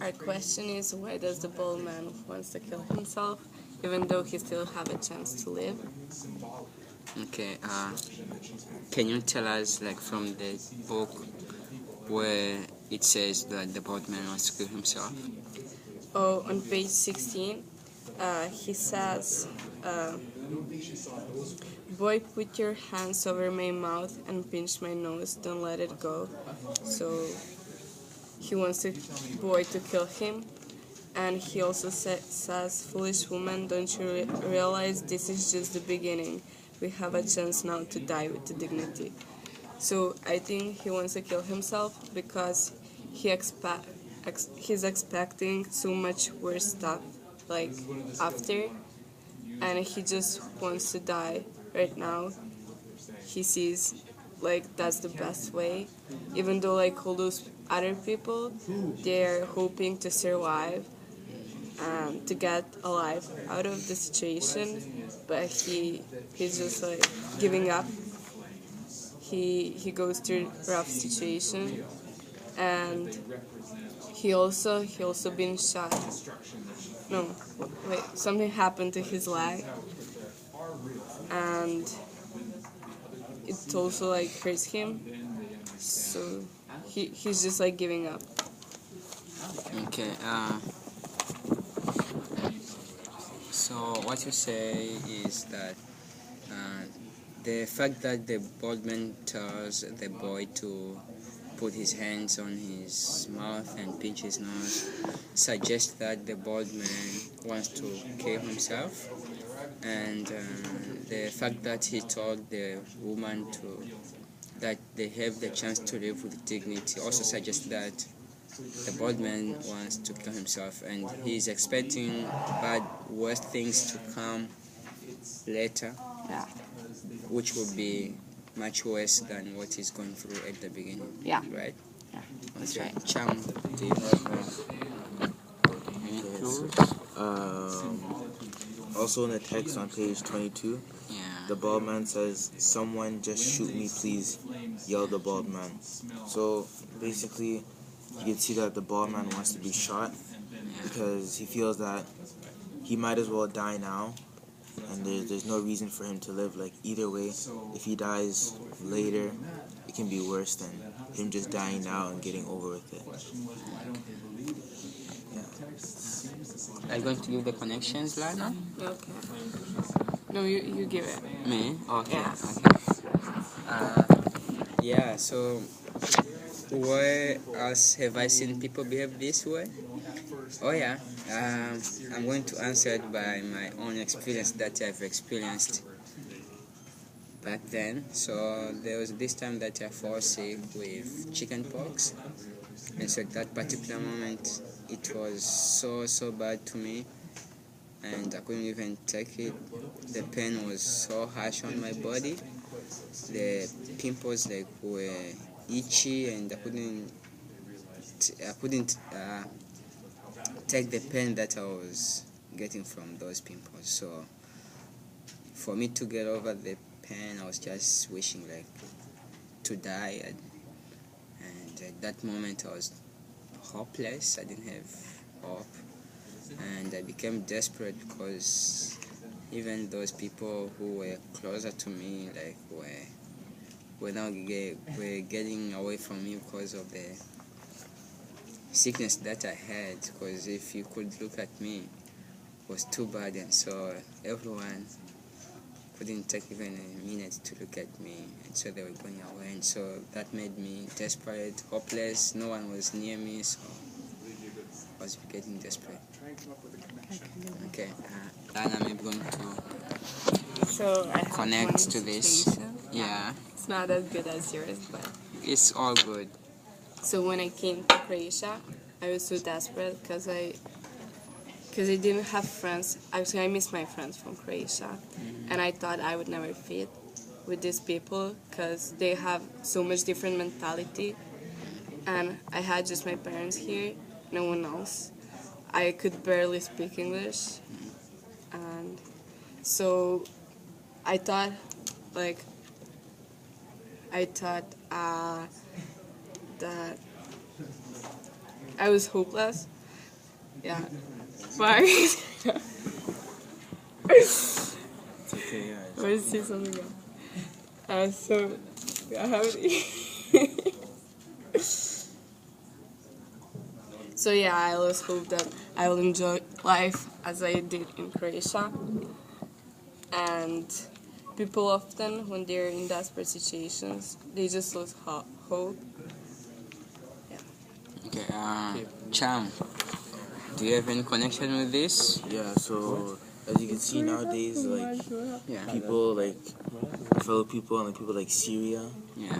Our question is, why does the bald man wants to kill himself, even though he still have a chance to live? Okay, can you tell us, like, from the book where it says that the bald man wants to kill himself? Oh, on page 16, he says, boy, put your hands over my mouth and pinch my nose, don't let it go. So he wants the boy to kill him. And he also says, foolish woman, don't you realize this is just the beginning? We have a chance now to die with dignity. So I think he wants to kill himself because he's expecting so much worse stuff, like, after, and he just wants to die right now. He sees, like, that's the best way, even though, like, all those other people, they're hoping to survive, to get alive out of the situation, but he's just, like, giving up. He goes through a rough situation, and he also been shot. No, wait, something happened to his leg, and it also, like, hurts him. So he's just, like, giving up. Okay, so what you say is that the fact that the bald man tells the boy to put his hands on his mouth and pinch his nose suggests that the bald man wants to kill himself, and the fact that he told the woman that they have the chance to live with dignity also suggests that the bald man wants to kill himself, and he's expecting worse things to come later, which will be much worse than what he's going through at the beginning. Yeah. Right? Yeah, That's right. Cham, do you have any clues? Also in the text on page 22, the bald man says, someone just shoot me please, yelled the bald man. So basically, you can see that the bald man wants to be shot because he feels that he might as well die now, and there's no reason for him to live. Like, either way, if he dies later, it can be worse than him just dying now and getting over with it. Are you going to give the connections, Lana? Okay. No, you give it. Me? Okay. Yeah. Yeah, so where else have I seen people behave this way? Oh yeah, I'm going to answer it by my own experience that I've experienced back then. So there was this time that I fell sick with chicken pox, and so at that particular moment it was so bad to me, and I couldn't even take it. The pain was so harsh on my body. The pimples, like, were itchy, and I couldn't take the pain that I was getting from those pimples. So for me to get over the pain, I was just wishing, like, to die, and at that moment I was hopeless. I didn't have hope, and I became desperate because even those people who were closer to me, like, were now were getting away from me because of the sickness that I had. Because if you could look at me, it was too bad, and so everyone couldn't take even a minute to look at me, and so they were going away, and so that made me desperate, hopeless. No one was near me, so I was getting desperate. Okay, Lana, I'm going to So I have connect to this. situation. Yeah, It's not as good as yours, but it's all good. so when I came to Croatia, I was so desperate because I didn't have friends. Actually, I missed my friends from Croatia, and I thought I would never fit with these people because they have so much different mentality, and I had just my parents here, no one else. I could barely speak English, and so I thought, like, that I was hopeless. Yeah. Bye. It's okay, yeah. I want to say something else. So, I have So yeah, I always hope that I will enjoy life as I did in Croatia. And people often, when they're in desperate situations, they just lose hope. Okay, Cham, do you have any connection with this? Yeah, so as you can see nowadays, like Yeah. people like fellow people and like people like Syria, Yeah.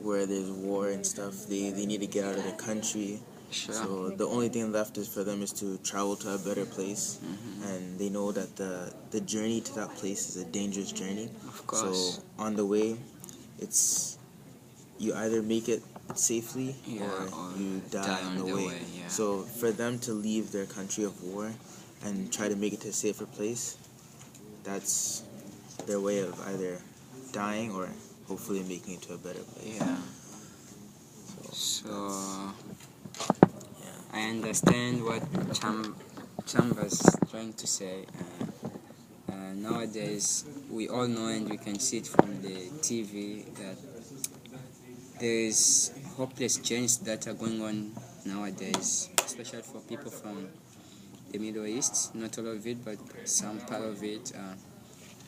where there's war and stuff, they need to get out of the country. Sure. So the only thing left is for them is to travel to a better place, and they know that the journey to that place is a dangerous journey. Of course. So on the way, it's you either make it safely or you die on the way. Yeah. So for them to leave their country of war and try to make it to a safer place, that's their way of either dying or hopefully making it to a better place. Yeah. So I understand what Cham was trying to say. Nowadays, we all know and we can see it from the TV that there is hopeless change that are going on nowadays, especially for people from the Middle East. Not all of it, but some part of it.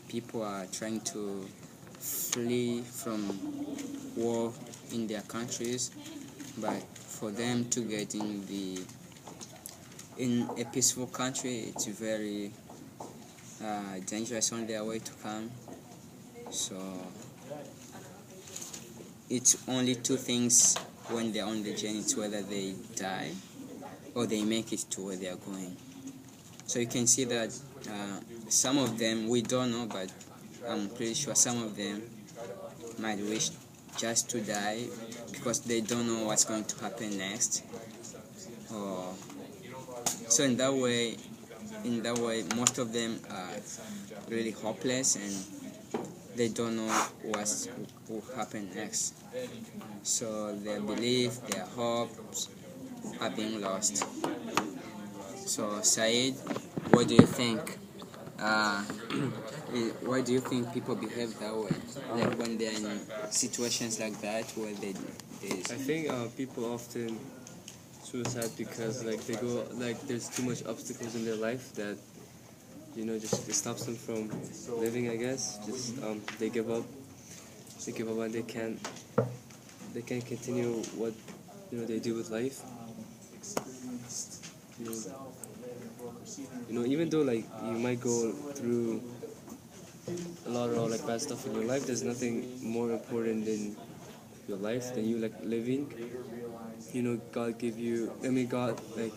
People are trying to flee from war in their countries, but for them to get in a peaceful country, it's very dangerous on their way to come. So it's only two things when they're on the journey: it's whether they die or they make it to where they are going. So you can see that some of them, we don't know, but I'm pretty sure some of them might wish just to die because they don't know what's going to happen next. So in that way, most of them are really hopeless and they don't know what will happen next. So their belief, their hopes are being lost. So Saeed, what do you think? Why do you think people behave that way? Like when they're in situations like that where they I think people often suicide because like they go like there's too much obstacles in their life that just it stops them from living. I guess just they give up and they can't continue what they do with life. Even though like you might go through a lot of like bad stuff in your life, there's nothing more important than your life than you like living. God like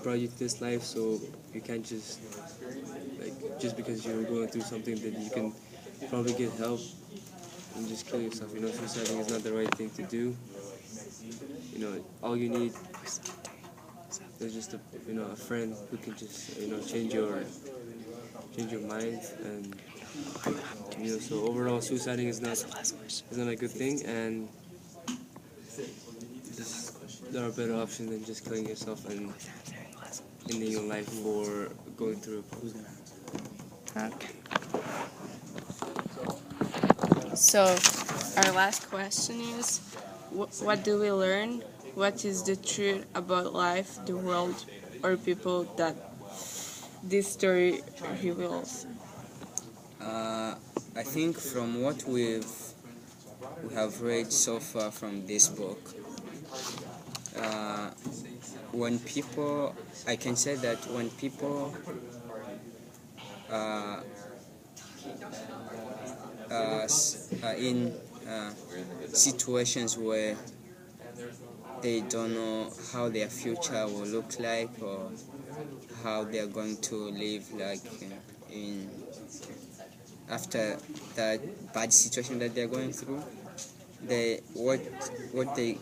brought you to this life, so you can't just because you're going through something that you can probably get help and just kill yourself. Suiciding is not the right thing to do. All you need is just a friend who can just change your mind. And so overall suiciding is not a good thing, and there are better options than just killing yourself and ending your life for going through. Okay. So, our last question is, what do we learn? What is the truth about life, the world, or people that this story reveals? I think from what we have read so far from this book, I can say that when people are in situations where they don't know how their future will look like or how they are going to live like in after that bad situation that they are going through, what they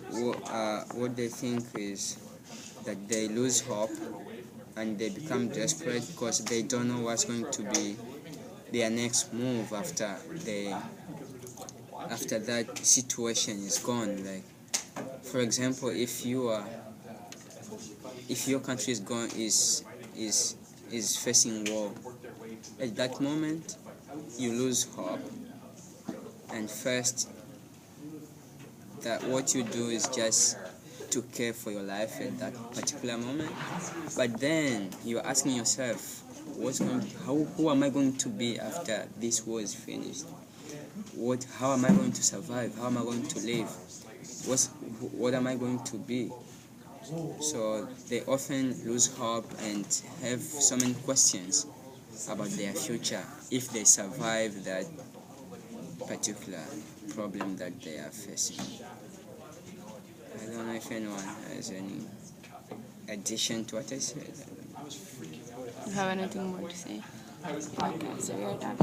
think is that they lose hope and they become desperate because they don't know what's going to be their next move after that situation is gone. Like, for example, if you are if your country is facing war, at that moment you lose hope, and first that what you do is just to care for your life at that particular moment. But then you're asking yourself, who am I going to be after this war is finished? How am I going to survive? How am I going to live? What am I going to be? So they often lose hope and have so many questions about their future if they survive that particular problem that they are facing. I don't know if anyone has any addition to what I said. You have anything more to say? Okay, so you're done.